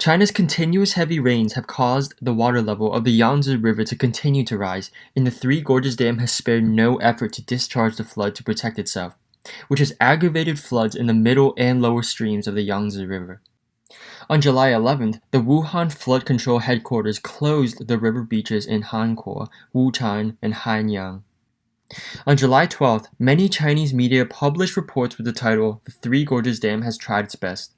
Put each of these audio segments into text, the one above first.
China's continuous heavy rains have caused the water level of the Yangtze River to continue to rise, and the Three Gorges Dam has spared no effort to discharge the flood to protect itself, which has aggravated floods in the middle and lower streams of the Yangtze River. On July 11th, the Wuhan Flood Control Headquarters closed the river beaches in Hankou, Wuchang, and Hanyang. On July 12th, many Chinese media published reports with the title, "The Three Gorges Dam has tried its best."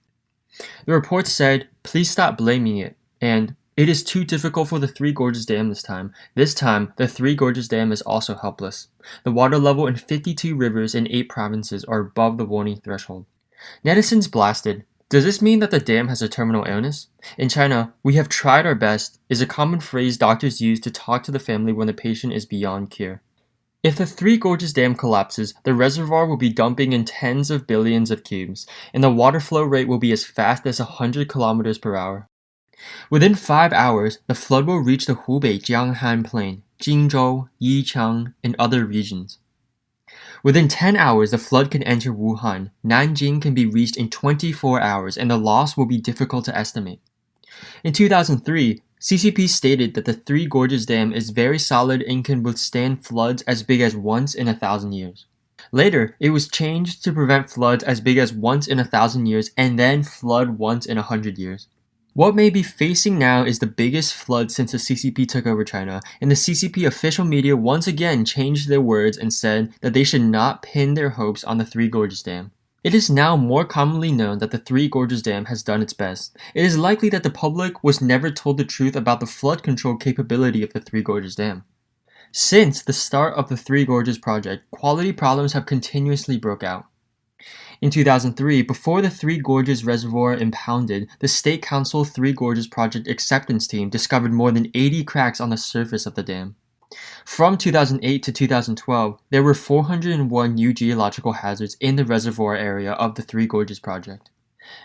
The reports said, "Please stop blaming it," and "It is too difficult for the Three Gorges Dam this time. This time, the Three Gorges Dam is also helpless. The water level in 52 rivers in 8 provinces are above the warning threshold." Netizens blasted, "Does this mean that the dam has a terminal illness?" In China, "We have tried our best" is a common phrase doctors use to talk to the family when the patient is beyond cure. If the Three Gorges Dam collapses, the reservoir will be dumping in tens of billions of cubes, and the water flow rate will be as fast as 100 kilometers per hour. Within 5 hours, the flood will reach the Hubei Jianghan Plain, Jingzhou, Yiqiang, and other regions. Within 10 hours, the flood can enter Wuhan. Nanjing can be reached in 24 hours, and the loss will be difficult to estimate. In 2003, CCP stated that the Three Gorges Dam is very solid and can withstand floods as big as once in 1,000 years. Later, it was changed to prevent floods as big as once in 1,000 years and then flood once in 100 years. What may be facing now is the biggest flood since the CCP took over China, and the CCP official media once again changed their words and said that they should not pin their hopes on the Three Gorges Dam. It is now more commonly known that the Three Gorges Dam has done its best. It is likely that the public was never told the truth about the flood control capability of the Three Gorges Dam. Since the start of the Three Gorges project, quality problems have continuously broke out. In 2003, before the Three Gorges Reservoir impounded, the State Council Three Gorges Project Acceptance Team discovered more than 80 cracks on the surface of the dam. From 2008 to 2012, there were 401 new geological hazards in the reservoir area of the Three Gorges project.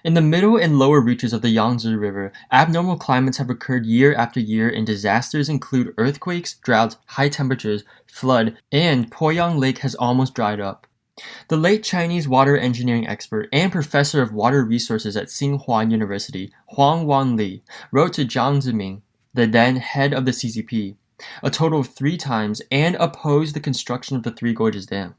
In the middle and lower reaches of the Yangtze River, abnormal climates have occurred year after year, and disasters include earthquakes, droughts, high temperatures, flood, and Poyang Lake has almost dried up. The late Chinese water engineering expert and professor of water resources at Tsinghua University, Huang Wanli, wrote to Jiang Zemin, the then head of the CCP, a total of 3 times, and opposed the construction of the Three Gorges Dam.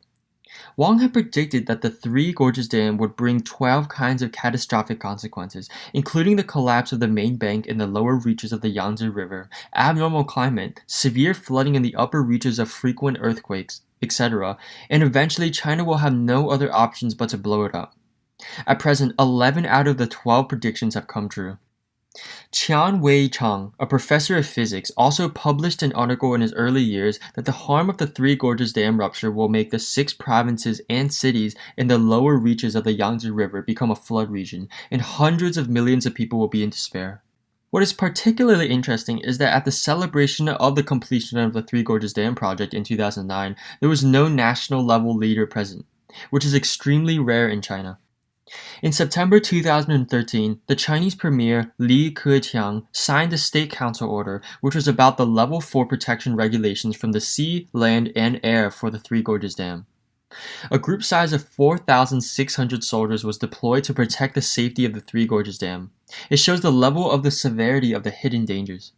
Wang had predicted that the Three Gorges Dam would bring 12 kinds of catastrophic consequences, including the collapse of the main bank in the lower reaches of the Yangtze River, abnormal climate, severe flooding in the upper reaches of frequent earthquakes, etc., and eventually China will have no other options but to blow it up. At present, 11 out of the 12 predictions have come true. Qian Wei-chang, a professor of physics, also published an article in his early years that the harm of the Three Gorges Dam rupture will make the 6 provinces and cities in the lower reaches of the Yangtze River become a flood region, and hundreds of millions of people will be in despair. What is particularly interesting is that at the celebration of the completion of the Three Gorges Dam project in 2009, there was no national-level leader present, which is extremely rare in China. In September 2013, the Chinese Premier Li Keqiang signed the State Council order, which was about the Level 4 protection regulations from the sea, land, and air for the Three Gorges Dam. A group size of 4,600 soldiers was deployed to protect the safety of the Three Gorges Dam. It shows the level of the severity of the hidden dangers.